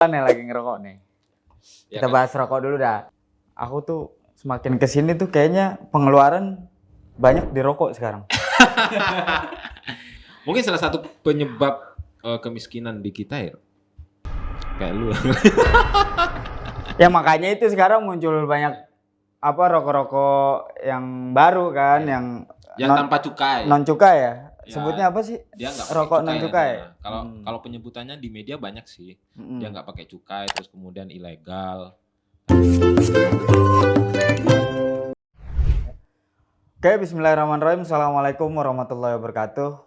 Nih lagi ngerokok nih. Kita bahas rokok dulu dah. Aku tuh semakin kesini tuh kayaknya pengeluaran banyak di rokok sekarang. Mungkin salah satu penyebab kemiskinan di kita ya. Kayak lu. Ya makanya itu sekarang muncul banyak rokok-rokok yang baru kan, yang Tanpa cukai. non cukai ya. Ya, sebutnya apa sih? Dia nggak Rokok non cukai. Kalau penyebutannya di media banyak sih. Dia nggak pakai cukai, terus kemudian ilegal. Oke, bismillahirrahmanirrahim. Assalamualaikum warahmatullahi wabarakatuh.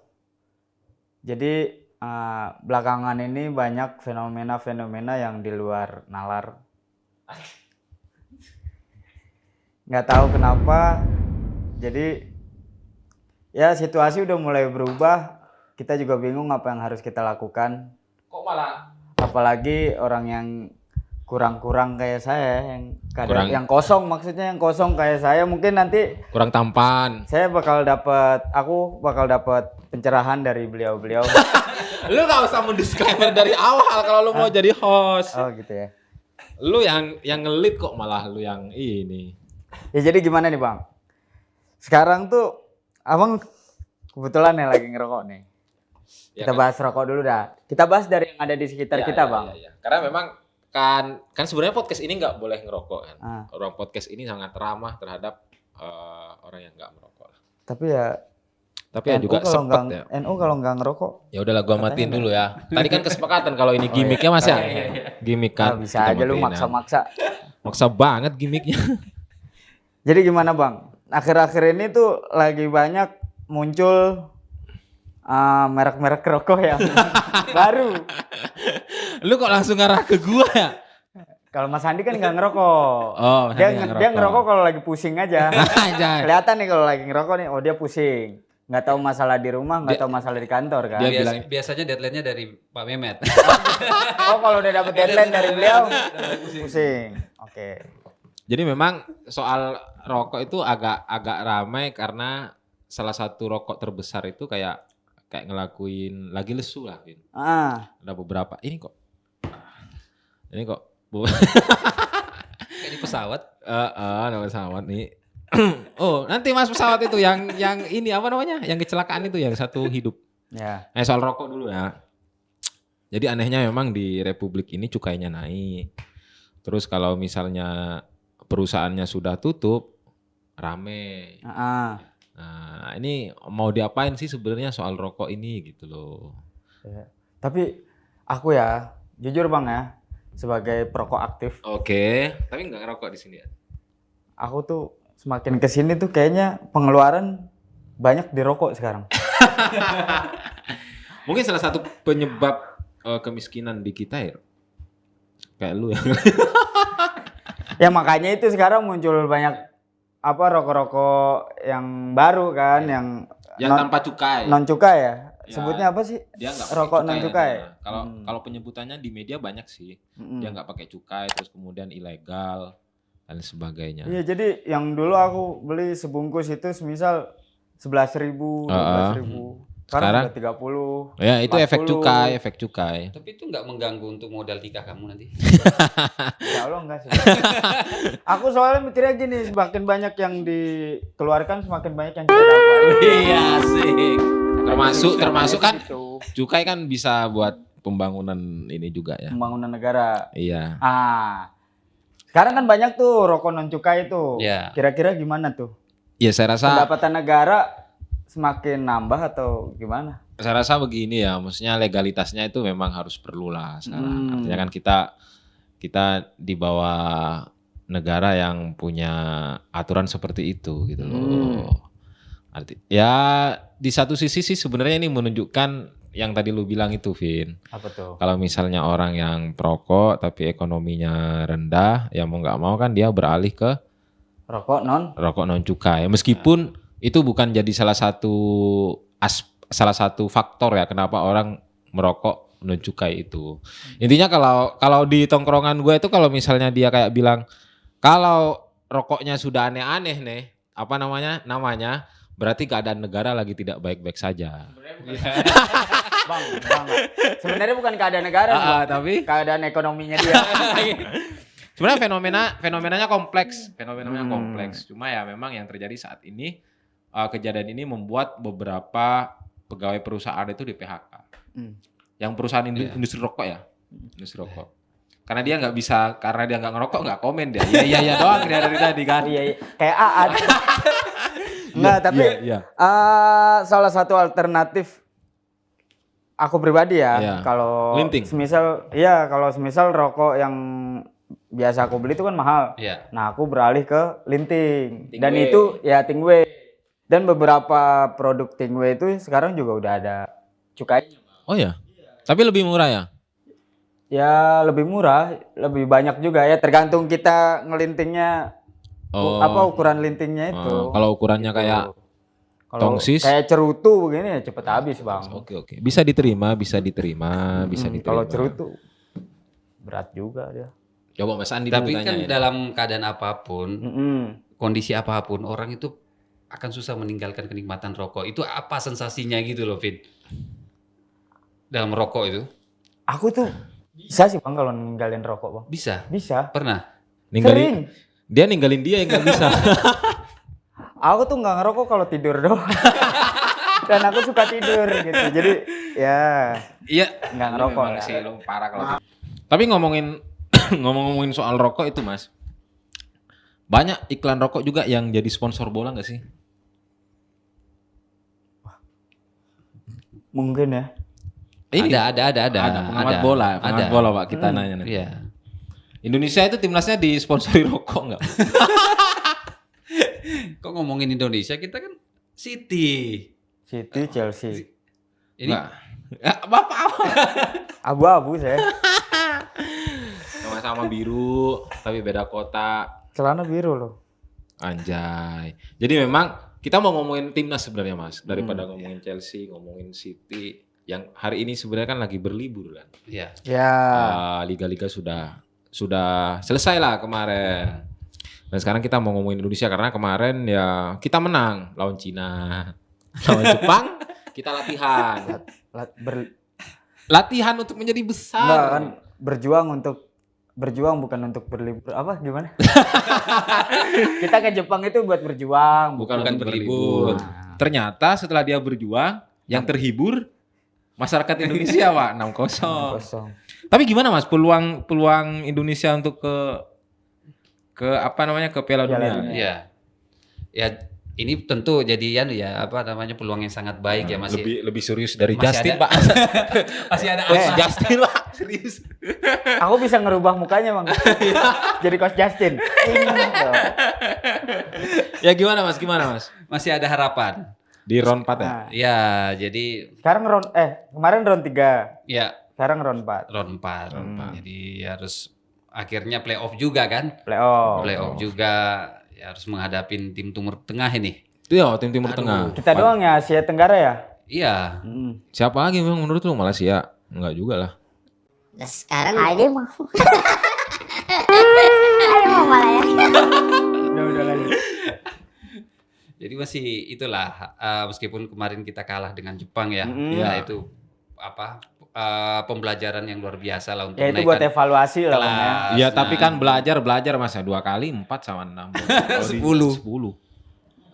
Jadi belakangan ini banyak fenomena-fenomena yang di luar nalar. Nggak tahu kenapa. Jadi ya situasi udah mulai berubah. Kita juga bingung apa yang harus kita lakukan. Kok malah? Apalagi orang yang kurang-kurang kayak saya, yang kadang yang kosong, maksudnya yang kosong kayak saya, mungkin nanti Kurang tampan. Aku bakal dapat pencerahan dari beliau-beliau. Lu nggak usah mendisclaimer dari awal kalau lu mau jadi host. Oh gitu ya. Lu yang ngelit kok malah lu yang ini. Ya jadi gimana nih Bang? Sekarang tuh Abang kebetulan nih lagi ngerokok nih. Ya Kita kan? bahas rokok dulu dah. Kita bahas dari yang ada di sekitar kita Bang. Ya. Karena memang kan sebenarnya podcast ini nggak boleh ngerokok kan. Ah. Podcast ini sangat ramah terhadap orang yang nggak merokok. Tapi ya Juga sempet ya. NU kalau nggak ngerokok. Ya udahlah gua matiin dulu ya. Tadi kan kesepakatan kalau ini gimmicknya Mas ya. Gimmick kan. Bisa aja lu maksa-maksa. Maksa banget gimmicknya. Jadi gimana Bang? Akhir-akhir ini tuh lagi banyak muncul merek-merek rokok yang baru. Lu kok langsung ngarah ke gua ya? Kalau Mas Andi kan nggak ngerokok. Oh, Dia ngerokok kalau lagi pusing aja. Aja. Kelihatan nih kalau lagi ngerokok nih, oh dia pusing. Nggak tahu masalah di rumah, nggak tahu masalah di kantor kan. Biasanya deadline-nya dari Pak Mehmet. Oh kalau udah dapet deadline dari beliau, pusing. Oke. Jadi memang soal rokok itu agak ramai karena salah satu rokok terbesar itu kayak ngelakuin lagi lesu lah. Ada beberapa. Ini kok Kayak di pesawat. ada pesawat nih. Oh, nanti Mas pesawat itu yang ini apa namanya? Yang kecelakaan itu yang satu hidup. Ya. Soal rokok dulu ya. Jadi anehnya memang di Republik ini cukainya naik. Terus kalau misalnya perusahaannya sudah tutup, rame. Nah, ini mau diapain sih sebenarnya soal rokok ini gitu loh. Ya. Tapi aku ya, jujur Bang ya, sebagai perokok aktif. Oke, tapi nggak ngerokok di sini ya. Aku tuh semakin kesini tuh kayaknya pengeluaran banyak di rokok sekarang. Mungkin salah satu penyebab kemiskinan di kita ya. Kayak lu ya. Ya makanya itu sekarang muncul banyak rokok-rokok yang baru kan, yang Tanpa cukai. non cukai ya. Ya, sebutnya apa sih? Dia nggak Rokok non cukai. Kalau penyebutannya di media banyak sih. Dia nggak pakai cukai, terus kemudian ilegal dan sebagainya. Iya, jadi yang dulu aku beli sebungkus itu semisal 11.000, 12.000. Sekarang udah 30. Ya, itu 40. efek cukai. Tapi itu nggak mengganggu untuk modal nikah kamu nanti. Ya Allah enggak sih. Aku soalnya mikirnya gini, semakin banyak yang dikeluarkan semakin banyak yang kita dapat. Iya sih. Termasuk kan Gitu. cukai kan bisa buat pembangunan ini juga ya. Pembangunan negara. Iya. Sekarang kan banyak tuh rokok non cukai itu. Ya. Kira-kira gimana tuh? Ya saya rasa Pendapatan negara semakin nambah atau gimana? Saya rasa begini ya, maksudnya legalitasnya itu memang harus perlu lah sekarang. Artinya kan kita di bawah negara yang punya aturan seperti itu gitu loh. Ya di satu sisi sih sebenarnya ini menunjukkan yang tadi lu bilang itu, Vin. Apa tuh? Kalau misalnya orang yang perokok tapi ekonominya rendah, ya mau nggak mau kan dia beralih ke Rokok non cukai. Meskipun itu bukan jadi salah satu faktor ya kenapa orang merokok non cukai itu. Intinya kalau di tongkrongan gue itu kalau misalnya dia kayak bilang kalau rokoknya sudah aneh-aneh nih, namanya berarti keadaan negara lagi tidak baik-baik saja. Bang. Sebenarnya bukan keadaan negara, Bang. Tapi Keadaan ekonominya dia. sebenarnya fenomenanya kompleks, kompleks. Cuma ya memang yang terjadi saat ini kejadian ini membuat beberapa pegawai perusahaan itu di PHK. Yang perusahaan industri rokok ya, industri rokok. Karena dia nggak bisa, karena dia nggak ngerokok nggak komen dia. Iya doang dia dari tadi kan. Iya. Kayak Aad. Enggak, tapi Iya. salah satu alternatif aku pribadi ya, Iya. kalau Linting. kalau semisal rokok yang biasa aku beli itu kan mahal. Iya. Nah, aku beralih ke linting. Dan Tingwe. itu ya Tingwe. Dan beberapa produk Tingwe itu sekarang juga udah ada cukainya. Oh ya. Tapi lebih murah ya. Ya lebih murah, lebih banyak juga ya, tergantung kita ngelintingnya ukuran lintingnya itu. Kalau ukurannya kayak Kalau tongsis? kayak cerutu begini ya cepet habis, Bang. Oke. Bisa diterima. Kalau cerutu berat juga dia. Coba Mas Andi dulu Tapi kan tanyain. dalam keadaan apapun, Mm-mm. kondisi apapun, orang itu akan susah meninggalkan kenikmatan rokok. Itu apa sensasinya gitu loh, Vin? Dalam rokok itu? Aku tuh bisa sih, Bang, kalau ninggalin rokok, Bang. Bisa? Bisa. Pernah? Sering. Dia ninggalin dia yang nggak bisa. Aku tuh nggak ngerokok kalau tidur doang. Dan aku suka tidur gitu. Jadi ya Iya. nggak ngerokok. Memang lah. sih lu parah kalau. Tapi ngomongin soal rokok itu Mas. Banyak iklan rokok juga yang jadi sponsor bola nggak sih? Mungkin ya. Ada. Pengamat bola Pak kita nanya nih. Iya. Indonesia itu timnasnya disponsori rokok nggak? Kok ngomongin Indonesia, kita kan City. City, Chelsea. Ini Nggak. Ya, Bapak Abu-abu saya. sama-sama biru tapi beda kota. Celana biru loh. Anjay. Jadi memang kita mau ngomongin timnas sebenarnya Mas, daripada ngomongin Chelsea, ngomongin City yang hari ini sebenarnya kan lagi berlibur kan. Iya. Ya. Liga-liga sudah selesai lah kemarin. Dan sekarang kita mau ngomongin Indonesia karena kemarin ya kita menang lawan Cina, lawan Jepang, kita latihan. Latihan untuk menjadi besar. Enggak kan, berjuang bukan untuk berlibur. Apa gimana? Kita ke Jepang itu buat berjuang, Bukan untuk berlibur. Ternyata setelah dia berjuang, yang terhibur masyarakat Indonesia Pak 6-0. kosong. Tapi gimana Mas peluang Indonesia untuk ke apa namanya ke Piala Dunia? Iya. Ya ini tentu jadian ya apa namanya peluang yang sangat baik ya masih. Lebih serius dari Masih Justin ada. Pak. Masih ada Justin Pak serius. Aku bisa ngerubah mukanya, Bang. Jadi coach Justin. Ya gimana Mas? Masih ada harapan. Di round 4 ya? Nah, Ya, jadi sekarang kemarin round 3. ya Sekarang round 4. round 4. Jadi harus akhirnya playoff juga kan? Playoff. Playoff juga ya harus menghadapin tim Timur Tengah ini. Itu ya tim Timur Tengah. Kita doang ya, Asia Tenggara ya? Iya. Siapa lagi memang menurut lu Malaysia? Enggak juga lah. Nah, sekarang ada mau. Ada mau malah ya. Udah lagi. Jadi masih itulah meskipun kemarin kita kalah dengan Jepang ya. Ya. Ya itu apa pembelajaran yang luar biasa lah untuk Ya itu buat evaluasi lah, Bang, ya. kelas. Iya tapi kan belajar Mas ya 2 kali 4 sama 6. 10.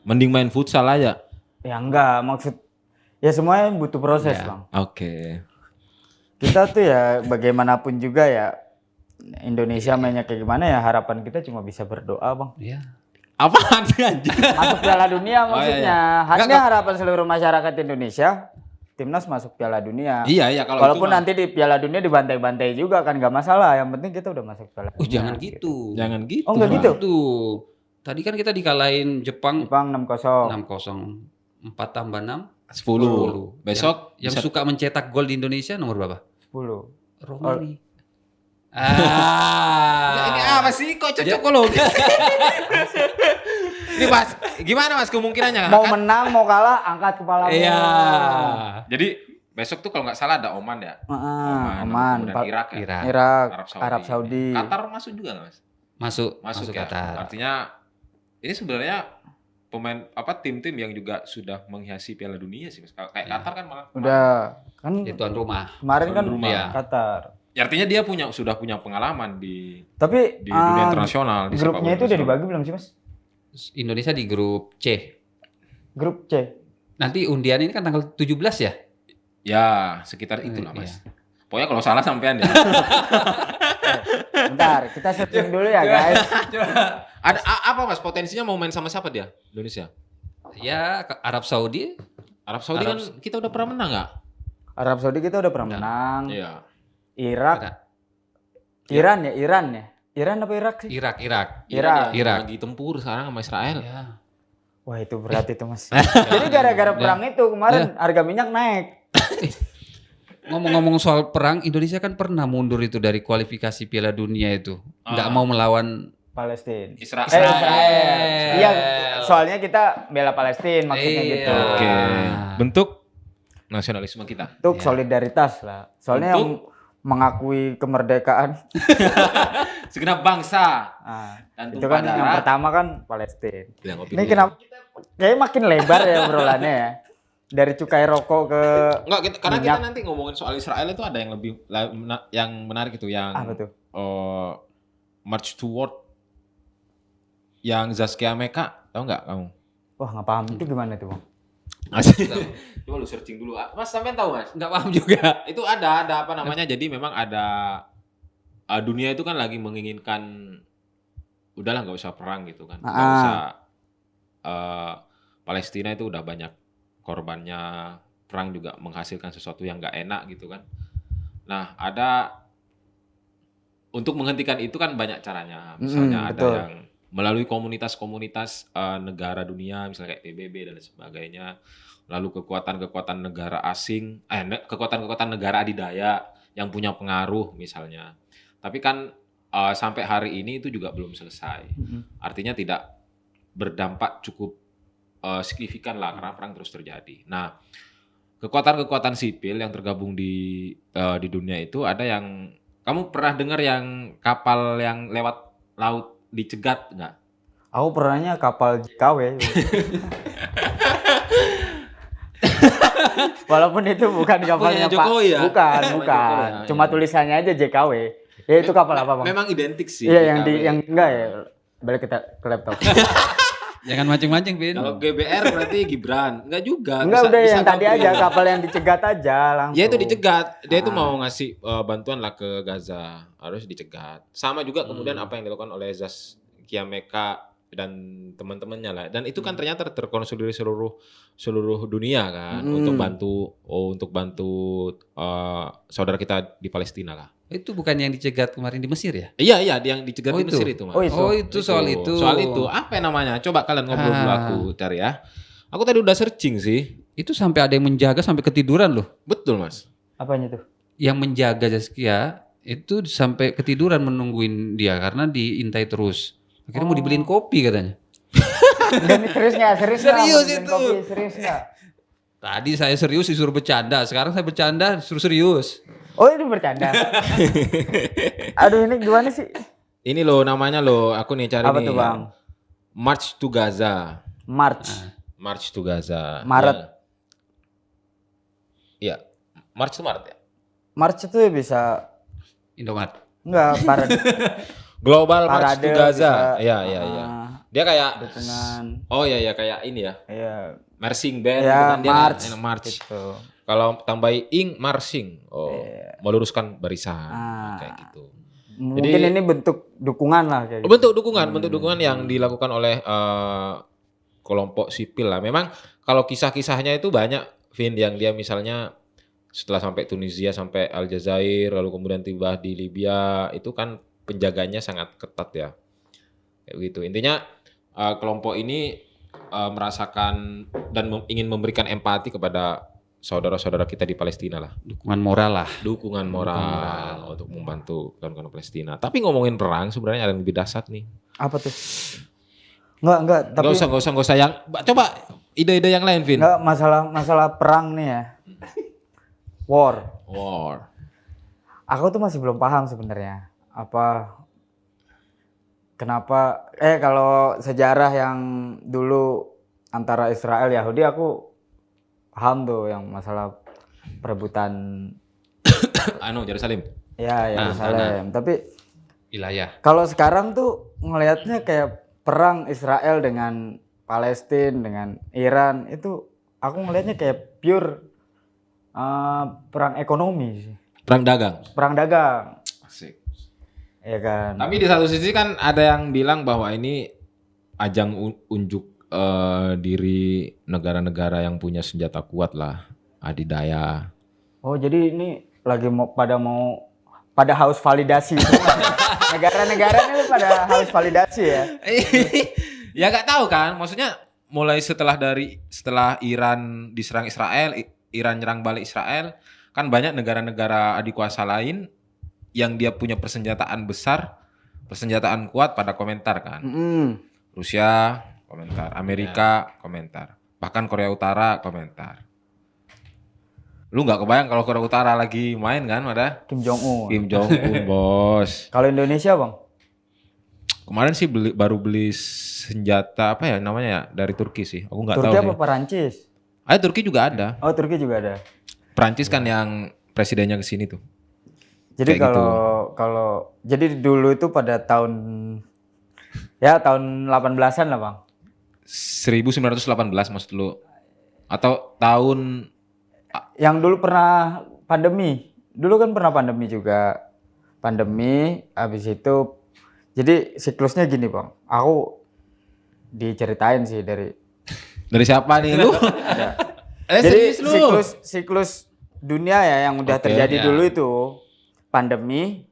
Mending main futsal aja. Ya enggak, maksud ya semuanya butuh proses, Ya. Bang. Oke. Kita tuh ya bagaimanapun juga ya Indonesia mainnya kayak gimana ya, harapan kita cuma bisa berdoa, Bang. Iya. Apaan sih anjing? Masuk Piala Dunia maksudnya. iya. Hanya harapan seluruh masyarakat Indonesia timnas masuk Piala Dunia. Iya kalau Walaupun nanti di Piala Dunia dibantai-bantai juga kan nggak masalah. Yang penting kita udah masuk Piala Dunia. Jangan gitu. Jangan gitu. Oh enggak gitu. Tuh. Tadi kan kita dikalahin Jepang Jepang 6-0. 6-0. 4 tambah 6 10. Besok yang bisa- suka mencetak gol di Indonesia nomor berapa? 10. Romani. Ya, ini apa sih kok cocokologi? Ini Mas, gimana Mas kemungkinannya? Mau menang mau kalah angkat kepala. Iya. Jadi besok tuh kalau nggak salah ada Oman ya. Oman. Kemudian Irak ya. Irak. Arab Saudi. Qatar masuk juga nggak Mas? Masuk Masuk ya. Qatar. Artinya ini sebenarnya pemain tim-tim yang juga sudah menghiasi Piala Dunia sih Mas. Kayak Qatar kan malah. Udah kan Ya, tuan rumah. kemarin kan Tuan rumah. Iya. Qatar. Ya, artinya dia sudah punya pengalaman di Tapi dunia internasional di sepak grupnya bola itu udah nasional. dibagi belum sih Mas? Indonesia di grup C. Grup C. Nanti undian ini kan tanggal 17 ya? Ya, sekitar itulah Mas. Iya. Pokoknya kalau salah sampean ya. Bentar, kita searching dulu ya guys. Ada apa Mas potensinya mau main sama siapa dia? Indonesia. Ya, ke Arab Saudi. Arab Saudi kan kita udah pernah menang nggak? Arab Saudi kita udah pernah menang. Iya. Irak, Iran ya? Iran apa Irak sih? Irak. Irak. Irak. Lagi tempur sekarang sama Israel. Ya. Wah itu berat itu Mas. Jadi gara-gara perang itu kemarin harga minyak naik. Ngomong-ngomong soal perang, Indonesia kan pernah mundur itu dari kualifikasi Piala Dunia itu. Nggak mau melawan Palestina. Israel. Iya, soalnya kita bela Palestina maksudnya Iya. gitu. Oke. Bentuk nasionalisme kita. Untuk solidaritas lah. Soalnya yang mengakui kemerdekaan. Segenap bangsa. Nah, Dan itu kan tumpah yang darah. pertama kan Palestina. Yang Ini kenapa? Kayaknya makin lebar ya obrolannya ya. Dari cukai rokok ke Enggak, karena minyak. kita nanti ngomongin soal Israel itu ada yang lebih yang menarik itu yang apa tuh? March Toward yang Zaskia Meka, tahu nggak kamu? Wah nggak paham itu gimana tuh Bang? Coba lu searching dulu. Mas sampean tahu Mas? nggak paham juga. Itu ada apa namanya? Jadi memang ada dunia itu kan lagi menginginkan udahlah nggak usah perang gitu kan. Nggak usah Palestina itu udah banyak korbannya, perang juga menghasilkan sesuatu yang nggak enak gitu kan. Nah, ada untuk menghentikan itu kan banyak caranya. Misalnya ada betul. yang melalui komunitas-komunitas negara dunia, misalnya kayak PBB dan sebagainya. Lalu kekuatan-kekuatan negara asing, kekuatan-kekuatan negara adidaya yang punya pengaruh misalnya. Tapi kan sampai hari ini itu juga belum selesai. Artinya tidak berdampak cukup signifikan lah karena perang terus terjadi. Nah, kekuatan-kekuatan sipil yang tergabung di dunia itu ada yang kamu pernah dengar yang kapal yang lewat laut dicegat nggak? Aku pernahnya kapal JKW. Walaupun itu bukan kapalnya Punyanya Jokowi ya? Bukan. Jokowi ya, Cuma iya. tulisannya aja JKW. Ya itu kapal apa Bang? Memang identik sih. Iya yang JKW. yang enggak ya. Balik ke laptop. Jangan mancing-mancing, Vin. Kalau GBR berarti Gibran. Enggak juga. Enggak udah yang tadi gabung. aja kapal yang dicegat aja langsung. Ya itu dicegat. Dia itu mau ngasih bantuan lah ke Gaza. Harus dicegat. Sama juga kemudian apa yang dilakukan oleh Zaskia Meka dan teman-temannya lah. Dan itu kan ternyata terkonsolidasi seluruh dunia kan untuk bantu saudara kita di Palestina lah. Itu bukan yang dicegat kemarin di Mesir ya? Iya, yang dicegat di itu? Mesir itu, Mas. Oh, itu soal itu. Soal itu. Apa namanya? Coba kalian ngobrol dulu aku cari ya. Aku tadi udah searching sih. Itu sampai ada yang menjaga sampai ketiduran loh. Betul, Mas. Apanya tuh? Yang menjaga Zaskia itu sampai ketiduran menungguin dia karena diintai terus. Akhirnya mau dibeliin kopi katanya. Enggak nih serius nggak? Serius nggak? Serius Mau bikin itu. kopi, serius nggak? Tadi saya serius disuruh bercanda, sekarang saya bercanda disuruh serius. Oh ini bercanda. Aduh ini gimana sih? Ini loh namanya loh, aku nih cari Apa nih. tuh Bang? March to Gaza. March. March to Gaza. Maret. Iya. March to Maret ya. March itu ya bisa Indomaret. enggak parade. Global March Parade to Gaza. bisa. Iya. Dia kayak Dukungan. oh iya kayak ini ya. Iya. Marching band Ya, gitu kan dia March. March. Gitu. Kalau tambahin ing marching. Oh, meluruskan barisan Ah. kayak gitu. Mungkin ini bentuk dukungan lah kayak gitu. Bentuk dukungan yang dilakukan oleh kelompok sipil lah. Memang kalau kisah-kisahnya itu banyak, Vin, yang dia misalnya setelah sampai Tunisia, sampai Aljazair, lalu kemudian tiba di Libya, itu kan penjaganya sangat ketat ya. Kayak gitu. Intinya kelompok ini merasakan dan ingin memberikan empati kepada saudara-saudara kita di Palestina lah. Dukungan moral lah. Dukungan moral untuk membantu kawan-kawan Palestina. Tapi ngomongin perang sebenarnya ada yang lebih dahsyat nih. Apa tuh? Enggak, tapi Gak usah yang coba ide-ide yang lain, Vin. enggak masalah perang nih ya. War. Aku tuh masih belum paham sebenarnya. Kenapa kalau sejarah yang dulu antara Israel Yahudi aku paham tuh yang masalah perebutan Yerusalem. ya Yerusalem. Tapi Wilayah. kalau sekarang tuh ngelihatnya kayak perang Israel dengan Palestina dengan Iran itu aku ngelihatnya kayak pure perang ekonomi sih. Perang dagang. Perang dagang. Asik. Ya kan. Tapi di satu sisi kan ada yang bilang bahwa ini ajang unjuk diri negara-negara yang punya senjata kuat lah, adidaya. Oh, jadi ini lagi mau pada haus validasi. Negara-negara ini pada haus validasi ya. Ya nggak tahu kan, maksudnya mulai setelah Iran diserang Israel, Iran nyerang balik Israel, kan banyak negara-negara adikuasa lain yang dia punya persenjataan besar, persenjataan kuat pada komentar kan. Rusia komentar, Amerika komentar, bahkan Korea Utara komentar. Lu nggak kebayang kalau Korea Utara lagi main kan, ada Kim Jong Un. Kim Jong Un bos. Kalau Indonesia bang? Kemarin sih baru beli senjata apa ya namanya ya dari Turki sih. Aku nggak tahu. Turki apa sih. Perancis? Turki juga ada. Oh Turki juga ada. Perancis kan yang presidennya ke sini tuh. Jadi Kayak kalau jadi dulu itu pada tahun 18-an lah bang. 1918 maksud lu? Atau tahun Yang dulu pernah pandemi. Dulu kan pernah pandemi juga. Pandemi habis itu jadi siklusnya gini bang. Aku diceritain sih dari siapa nih lu? jadi serius lu? siklus dunia ya yang udah Oke, terjadi ya. dulu itu pandemi,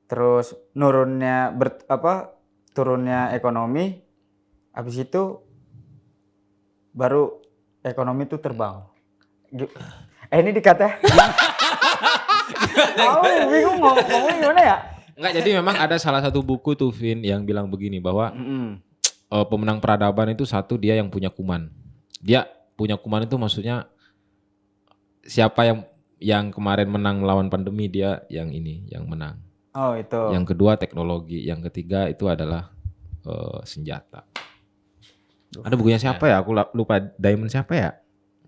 terus turunnya ekonomi, habis itu baru ekonomi itu terbang. Ini dikata. Aku bingung ngomongnya gimana ya? Enggak, jadi memang ada salah satu buku tuh Vin yang bilang begini bahwa pemenang peradaban itu satu dia yang punya kuman. Dia punya kuman itu maksudnya siapa yang kemarin menang melawan pandemi dia yang menang. Oh itu. Yang kedua teknologi, yang ketiga itu adalah senjata. Ada bukunya siapa ya? Aku lupa Diamond siapa ya?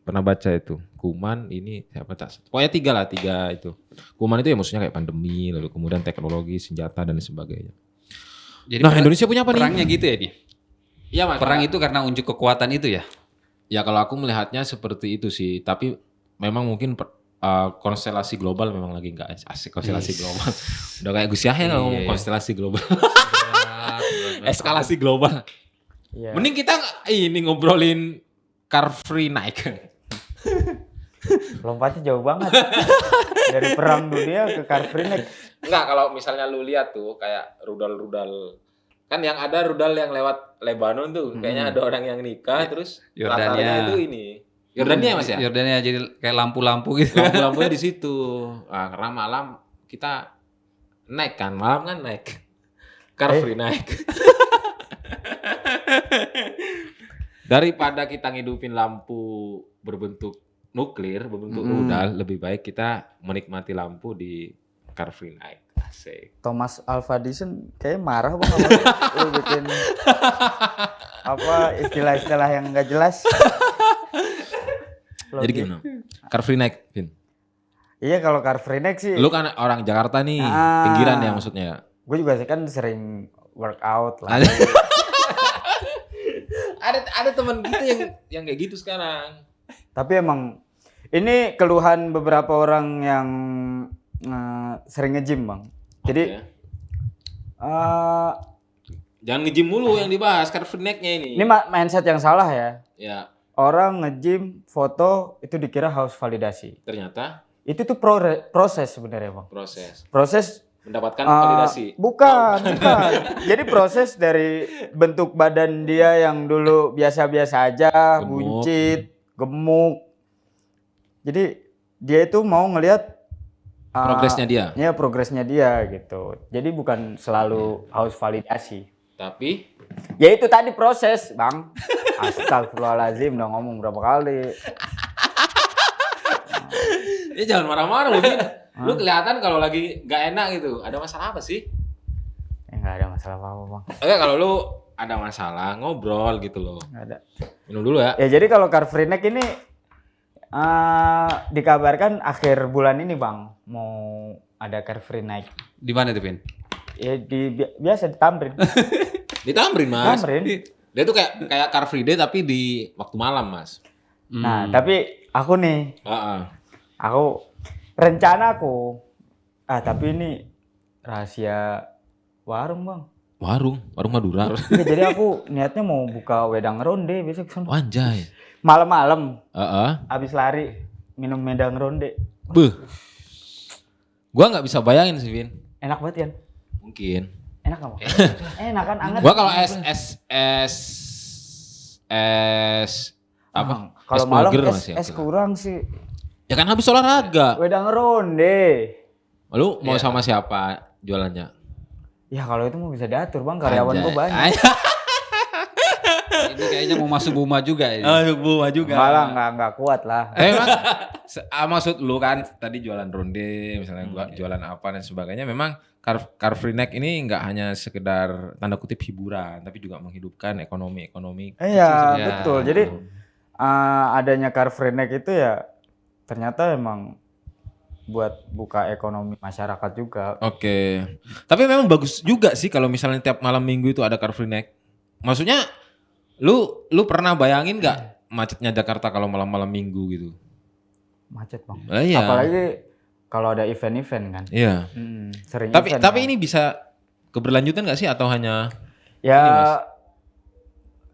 Pernah baca itu. Kuman ini siapa tak? Pokoknya tiga itu. Kuman itu ya maksudnya kayak pandemi, lalu kemudian teknologi, senjata dan sebagainya. Jadi Nah, Indonesia punya apa nih? perangnya gitu ya nih? Iya, Mas. Perang itu karena unjuk kekuatan itu ya? Ya kalau aku melihatnya seperti itu sih, tapi memang mungkin konstelasi global memang lagi nggak asik konstelasi global. Udah kayak Gus Yahya kalau ngomong konstelasi global. Eskalasi global. Iya. Mending kita ini ngobrolin Car Free Night. Lompatnya jauh banget. Dari perang dunia ke Car Free Night. Enggak, kalau misalnya lu lihat tuh kayak rudal-rudal kan yang ada rudal yang lewat Lebanon tuh kayaknya ada orang yang nikah terus Yordania. latarnya itu ini. Yordania Mas ya? Yordania jadi kayak lampu-lampu gitu. Lampu-lampunya di situ. Nah, karena malam kita naik kan, malam kan naik. Car Free naik. Daripada kita ngidupin lampu berbentuk nuklir, berbentuk rudal, lebih baik kita menikmati lampu di Car Free Night. Asik. Thomas Alva Edison kayak marah bang sama lu bikin istilah-istilah yang nggak jelas. Jadi gimana? Car Free Night, Vin? Iya kalau Car Free Night sih. Lu kan orang Jakarta nih, pinggiran ya maksudnya. Gue juga kan sering workout lah. Ada teman kita yang kayak gitu sekarang. Tapi emang ini keluhan beberapa orang yang sering nge-gym bang. Jadi jangan nge-gym mulu yang dibahas, Car Free Night-nya ini. ini mindset yang salah ya. Ya, Orang nge-gym foto itu dikira haus validasi. ternyata Itu tuh proses sebenarnya bang. Proses mendapatkan validasi. Bukan. Jadi proses dari bentuk badan dia yang dulu biasa-biasa aja, Gemuk. buncit, gemuk. Jadi dia itu mau ngelihat Progresnya dia. Ya progresnya dia gitu. Jadi bukan selalu haus validasi. Tapi Ya itu tadi proses, Bang. Astagfirullahaladzim, udah ngomong berapa kali. ya jangan marah-marah lu. Lu kelihatan kalau lagi nggak enak gitu. Ada masalah apa sih? Nggak ada masalah apa-apa bang. Oke, kalau lu ada masalah ngobrol gitu loh. Nggak ada. Minum dulu ya. Ya jadi kalau Car Free Night ini dikabarkan akhir bulan ini bang mau ada Car Free Night. Di mana tuh, Vin? Ya biasa di Tamrin. Di Tamrin, Mas. Tamrin. Dia tuh kayak Car Free Day tapi di waktu malam, Mas. Nah tapi aku nih, Heeh. aku rencanaku, tapi ini rahasia warung bang. Warung Madura. Ya, jadi aku niatnya mau buka wedang ronde besok sana. Anjay. Malam-malam Heeh. habis lari minum wedang ronde. Beuh. Gua nggak bisa bayangin sih, Vin. Enak banget kan? Mungkin. Enak nggak bang? Enak kan, anget. Gua kalau apa? Kalau Es malam burger es masih oke lah. kurang sih. Ya kan habis olahraga. Wedang ronde. Lu mau sama siapa jualannya? Ya kalau itu mau bisa diatur bang, karyawan gue Anjay. banyak. Ini kayaknya mau masuk Buma juga ini. Buma juga. Enggak lah, enggak kuat lah. Emang maksud lu kan tadi jualan ronde, misalnya gua jualan apa dan sebagainya. Memang Car Free Night ini nggak hanya sekedar tanda kutip hiburan, tapi juga menghidupkan ekonomi Iya Ya. betul. Jadi adanya Car Free Night itu ya ternyata emang buat buka ekonomi masyarakat juga. Oke. Tapi memang bagus juga sih kalau misalnya tiap malam minggu itu ada Car Free Night. Maksudnya lu pernah bayangin nggak macetnya Jakarta kalau malam-malam minggu gitu? Macet bang. Iya. Apalagi kalau ada event-event kan. Iya. Sering Tapi event, kan. ini bisa keberlanjutan nggak sih atau hanya Ya ini, Mas?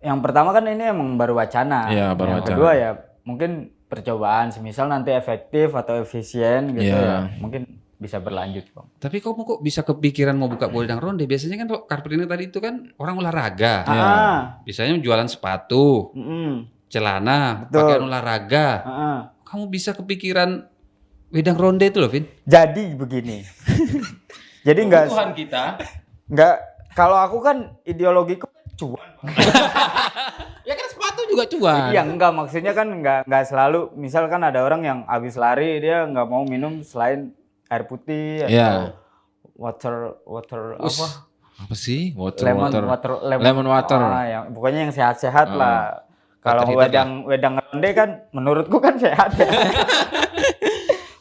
yang pertama kan ini emang baru wacana. Iya, baru yang wacana. kedua ya mungkin percobaan, semisal nanti efektif atau efisien gitu Iya. ya mungkin bisa berlanjut bang. Tapi kamu kok bisa kepikiran mau buka wedang ronde? Biasanya kan Car Free Night tadi itu kan orang olahraga. Iya. Biasanya jualan sepatu, celana, Betul. pakaian olahraga. Kamu bisa kepikiran wedang ronde itu loh, Vin? Jadi begini. Jadi Tuhan kita? enggak kalau aku kan ideologiku cuan. Ya kan sepatu juga cuan. Iya enggak, maksudnya kan enggak selalu, misal kan ada orang yang habis lari dia enggak mau minum selain air putih atau Iya. water apa? Apa sih? Lemon water. Yang pokoknya yang sehat-sehat lah. Kalau Water wedang ronde kan menurutku kan sehat ya.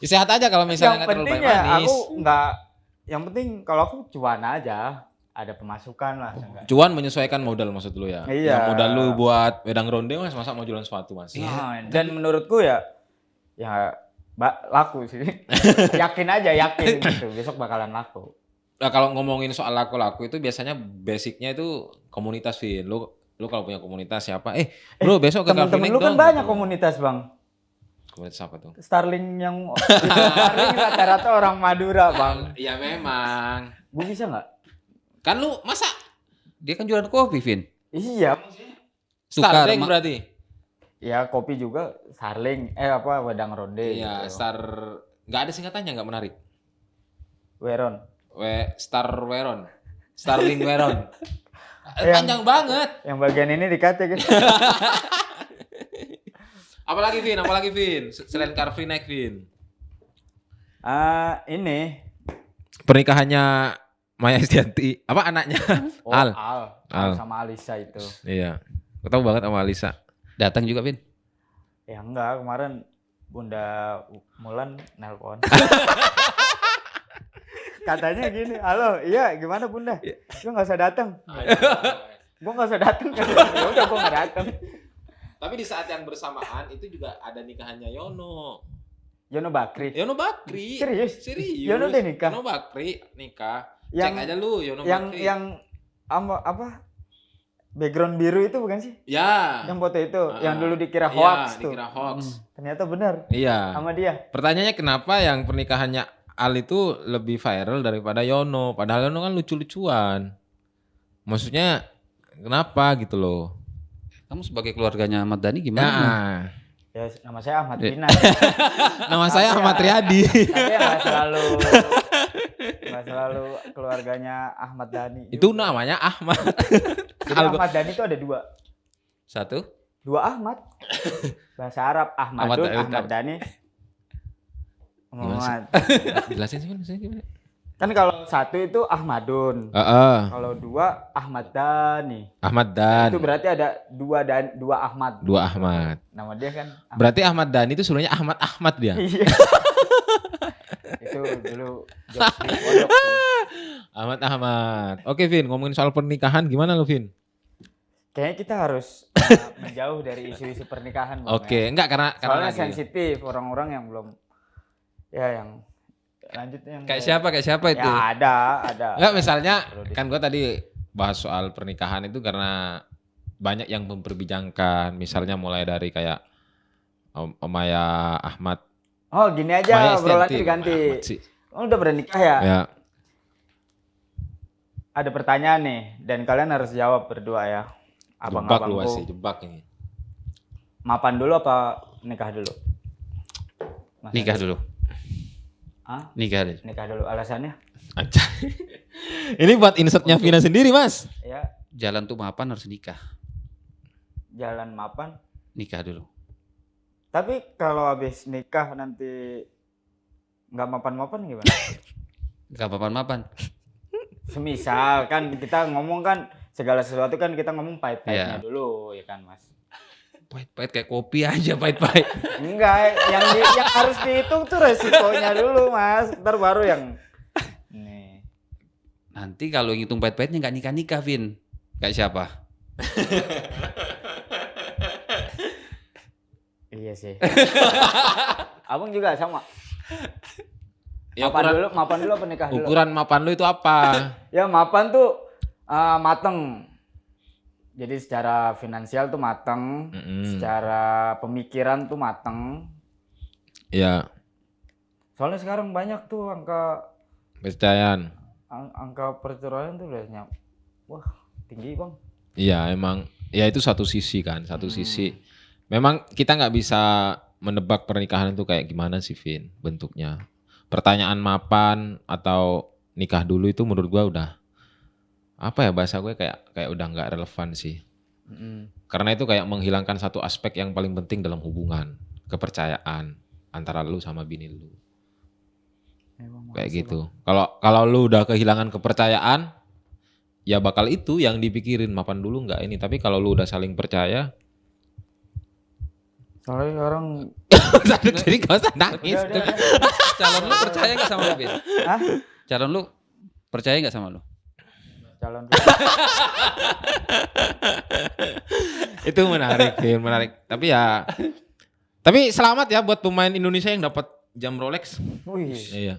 Ya, sehat aja kalau misalnya Yang nggak terlalu penting banyak ya manis. aku enggak, yang penting kalau aku cuan aja, ada pemasukan lah. seenggaknya. Cuan menyesuaikan modal maksud lu ya. Iya. Yang modal lu buat wedang ronde mas, masa mau jualan sepatu mas? Nah, dan menurutku ya laku sih. Yakin gitu besok bakalan laku. Nah kalau ngomongin soal laku-laku itu biasanya basicnya itu komunitas Vin. Lu kalau punya komunitas siapa? Bro besok ke Car Free Temen-temen Night lu kan dong, banyak gitu. komunitas bang. Komunitas apa tuh? Starling yang Starling rata-rata orang Madura bang. Iya memang. Gue bisa nggak? Kan lu masa Dia kan jualan kopi, Vin. Iya. Tukar, Starling Ma. berarti? Ya kopi juga Starling. Wedang ronde. Iya gitu. nggak ada singkatannya nggak menarik. Weron. Starling Weron. Panjang banget. Yang bagian ini dikata gitu. Apalagi Vin? Selain Car Free Night Vin. Ini. Pernikahannya Maya Estianti. Apa anaknya? Al. Al sama Alisa itu. Iya. Aku tahu banget sama Alisa. Datang juga, Vin. Ya enggak, kemarin Bunda Mulan nelpon. Katanya gini, halo, iya gimana Bunda? Lu nggak usah datang. Gua nggak usah datang. Ya udah gua nggak datang. Tapi di saat yang bersamaan itu juga ada nikahannya Yono. Yono Bakri. Yono Bakri. Serius? Serius. Yono udah nikah? Yono Bakri nikah. Yang- Cek aja lu Yono Yang Bakri. apa? Background biru itu bukan sih? Ya. Yang foto itu, yang dulu dikira Iya, hoax tuh. dikira hoax. Ternyata benar Iya. sama dia. Pertanyaannya kenapa yang pernikahannya Al itu lebih viral daripada Yono? Padahal Yono kan lucu-lucuan. Maksudnya kenapa gitu loh? Kamu sebagai keluarganya Ahmad Dhani gimana? Nah, Ya nama saya Ahmad Bina. nama saya Ahmad Riyadi. Tapi ya nggak selalu keluarganya Ahmad Dhani. Itu namanya Ahmad. Jadi Ahmad Dhani itu ada Satu. dua Ahmad. Bahasa Arab Ahmadun, Ahmad Ahmad Dhani. Muhammad. Jelasin sih gimana? Kan kalau satu itu Ahmadun. Heeh. Kalau dua Ahmad Dhani. Ahmad Dan. Itu berarti ada dua Ahmad. Dua Ahmad. Nama dia kan Ahmad. Berarti Ahmad Dhani itu sebenarnya Ahmad dia. Iya. Itu dulu jokes di pondok tuh. Ahmad. Oke Vin, ngomongin soal pernikahan gimana lu Vin? Kayaknya kita harus menjauh dari isu-isu pernikahan. Bang, Oke, ya. enggak karena Soalnya lagi- sensitif orang-orang yang belum yang lanjut yang Kayak siapa itu? Ya ada. Enggak misalnya Perlu di- kan gua tadi bahas soal pernikahan itu karena banyak yang memperbincangkan, misalnya mulai dari kayak Maya Ahmad. Oh, gini Maya aja obrolannya Estianty, diganti. Ahmad sih. Oh, udah bernikah ya? Ya. Ada pertanyaan nih dan kalian harus jawab berdua ya. Jebak lu Abang-abangku. sih, jebak ini. Mapan dulu apa nikah dulu? Mas Nikah Adi? dulu. Hah? Nikah Dulu alasannya? Anjay. Ini buat insertnya Vina sendiri, Mas. Ya, Jalan tuh mapan harus nikah. jalan mapan. Nikah dulu. Tapi kalau habis nikah nanti nggak mapan-mapan gimana? Gak mapan-mapan. Semisal kan kita ngomong kan segala sesuatu kan kita ngomong pahit-pahitnya Iya. dulu ya kan Mas. Pahit-pahit kayak kopi aja pahit-pahit. Enggak, yang harus dihitung tuh resikonya dulu Mas. Ntar baru yang nih. Nanti kalau ngitung pahit-pahitnya nggak nikah-nikah, Vin. Kayak siapa? Iya sih. Abang juga sama. Ya, Mapan dulu apa nikah dulu? ukuran mapan lu itu apa? Ya mapan tuh mateng. Jadi secara finansial tuh mateng, secara pemikiran tuh mateng. Ya, Soalnya sekarang banyak tuh percayaan. angka perceraian tuh udah wah tinggi bang. Iya, emang ya itu satu sisi kan, satu sisi. Memang kita nggak bisa menebak pernikahan itu kayak gimana sih, Vin, bentuknya. Pertanyaan mapan atau nikah dulu itu menurut gua udah apa ya bahasa gue kayak udah nggak relevan sih. Karena itu kayak menghilangkan satu aspek yang paling penting dalam hubungan, kepercayaan antara lu sama bini lu. Kayak gitu. Kalau lu udah kehilangan kepercayaan, ya bakal itu yang dipikirin mapan dulu nggak ini. Tapi kalau lu udah saling percaya, Soalnya orang jadi gak usah nangis. udah. Calon lu percaya nggak sama lu, Vin? Hah? Calon lu percaya nggak sama lu? Calon Itu menarik, Vin, menarik. Tapi selamat ya buat pemain Indonesia yang dapat jam Rolex. Wih, Iya.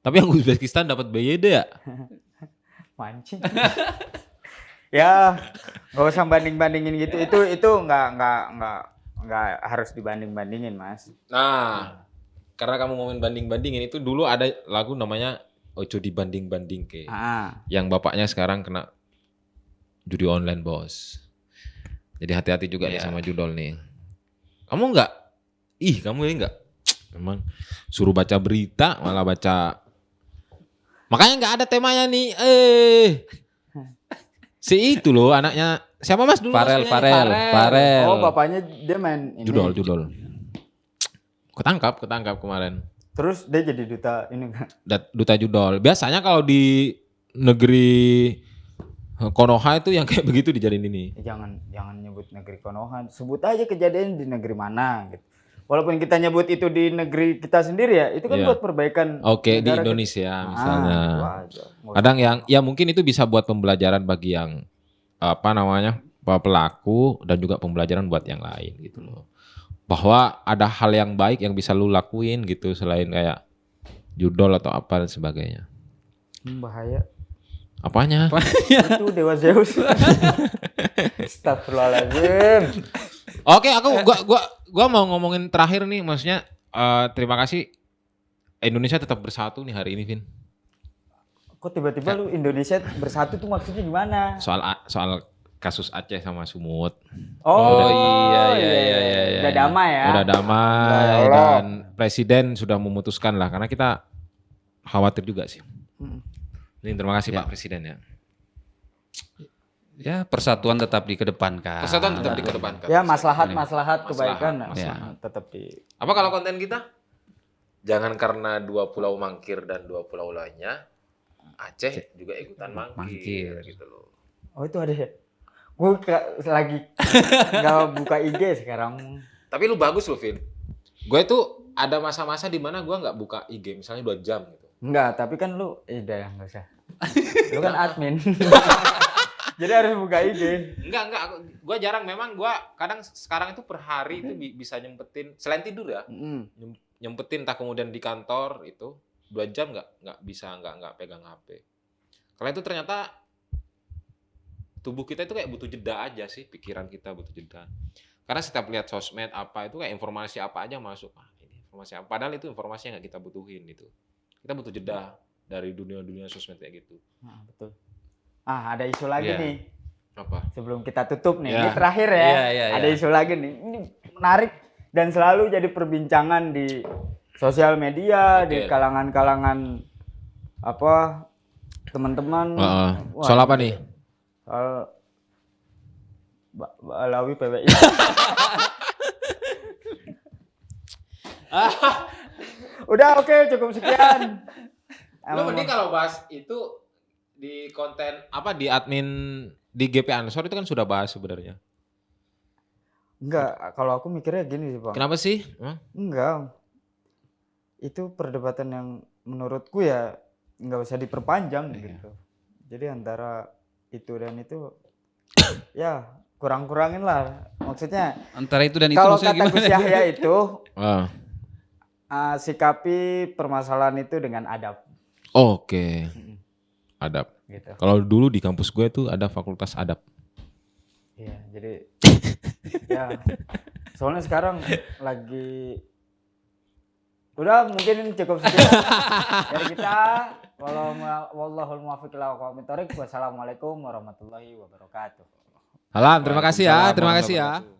Tapi yang Uzbekistan dapat BYD ya? mancing. Ya, nggak usah banding-bandingin gitu. Itu nggak harus dibanding-bandingin, Mas. Nah, karena kamu ngomongin banding-bandingin itu dulu ada lagu namanya Ojo dibanding-banding ke. Yang bapaknya sekarang kena judi online, Bos. Jadi hati-hati juga nih sama judol nih. Kamu kamu ini enggak. Memang suruh baca berita malah baca. Makanya enggak ada temanya nih. Si itu loh anaknya. Siapa Mas dulu? Farel, Mas? Farel. Oh, bapaknya dia main ini. Judol. Ketangkap kemarin. Terus dia jadi duta ini kan. Duta judol. Biasanya kalau di negeri Konoha itu yang kayak begitu dijadiin ini. Jangan nyebut negeri Konoha. Sebut aja kejadian di negeri mana gitu. Walaupun kita nyebut itu di negeri kita sendiri ya, itu kan Iya. buat perbaikan. Oke, di negara Indonesia kita. misalnya. Itu aja. Kadang yang ya mungkin itu bisa buat pembelajaran bagi yang pelaku dan juga pembelajaran buat yang lain gitu loh. Bahwa ada hal yang baik yang bisa lu lakuin gitu selain kayak judol atau apa dan sebagainya. Bahaya. Apanya? Itu Dewa Zeus. Astagfirullahaladzim. Oke, gua mau ngomongin terakhir nih, maksudnya terima kasih Indonesia tetap bersatu nih hari ini, Vin. Kok tiba-tiba lu Indonesia bersatu tuh maksudnya gimana? Soal kasus Aceh sama Sumut. Oh, iya. Udah damai ya. Udah damai Ya Allah. dan presiden sudah memutuskan lah karena kita khawatir juga sih. Ini terima kasih Pak Presiden ya. Ya, persatuan tetap dikedepankan. Persatuan tetap dikedepankan. Ya maslahat kebaikan Maslahat. tetap di. Apa kalau konten kita? Jangan karena dua pulau mangkir dan dua pulau lainnya, Aceh juga ikutan Mangkir. mangkir gitu loh. Oh itu ada ya? Gue lagi nggak buka IG sekarang. Tapi lu bagus loh, Vin. Gue tuh ada masa-masa di mana gue nggak buka IG, misalnya 2 jam gitu. Enggak, tapi kan lu, udah ya nggak usah. Lu kan admin. Jadi harus buka IG. Enggak. Gue jarang, memang gue kadang sekarang itu per hari itu bisa nyempetin, selain tidur ya, nyempetin entah kemudian di kantor itu 2 jam nggak bisa nggak pegang HP. Karena itu ternyata tubuh kita itu kayak butuh jeda aja sih, pikiran kita butuh jeda. Karena setiap lihat sosmed apa itu kayak informasi apa aja masuk. Ini informasi apa? Padahal itu informasi yang nggak kita butuhin itu. Kita butuh jeda dari dunia sosmed kayak gitu. Nah, betul. Ada isu lagi Iya. nih. Apa? Sebelum kita tutup nih, Iya. ini terakhir ya. Iya. Ada isu lagi nih. Ini menarik dan selalu jadi perbincangan di sosial media, di Oke. kalangan-kalangan apa teman-teman. Wah, Soal apa nih? Soal Balawi PWI. Udah oke, cukup sekian. Lu mending kalau bahas itu di konten apa di admin di GP Ansor itu kan sudah bahas sebenarnya. Enggak, kalau aku mikirnya gini sih, Bang. Kenapa sih? Enggak. Itu perdebatan yang menurutku ya nggak usah diperpanjang gitu. Jadi antara itu dan itu ya kurang-kurangin lah. Maksudnya Antara itu dan itu kalau maksudnya kata Gus gimana? Yahya itu Ah. sikapi permasalahan itu dengan adab Oke. Adab. gitu. Kalau dulu di kampus gue tuh ada fakultas adab. Iya, jadi ya soalnya sekarang lagi udah mungkin cukup sekian dari kita. Wallahul muwaffiq ila aqwamit thoriq. Wassalamualaikum warahmatullahi wabarakatuh. Terima kasih ya. Waalaikumsalam warahmatullahi wabarakatuh.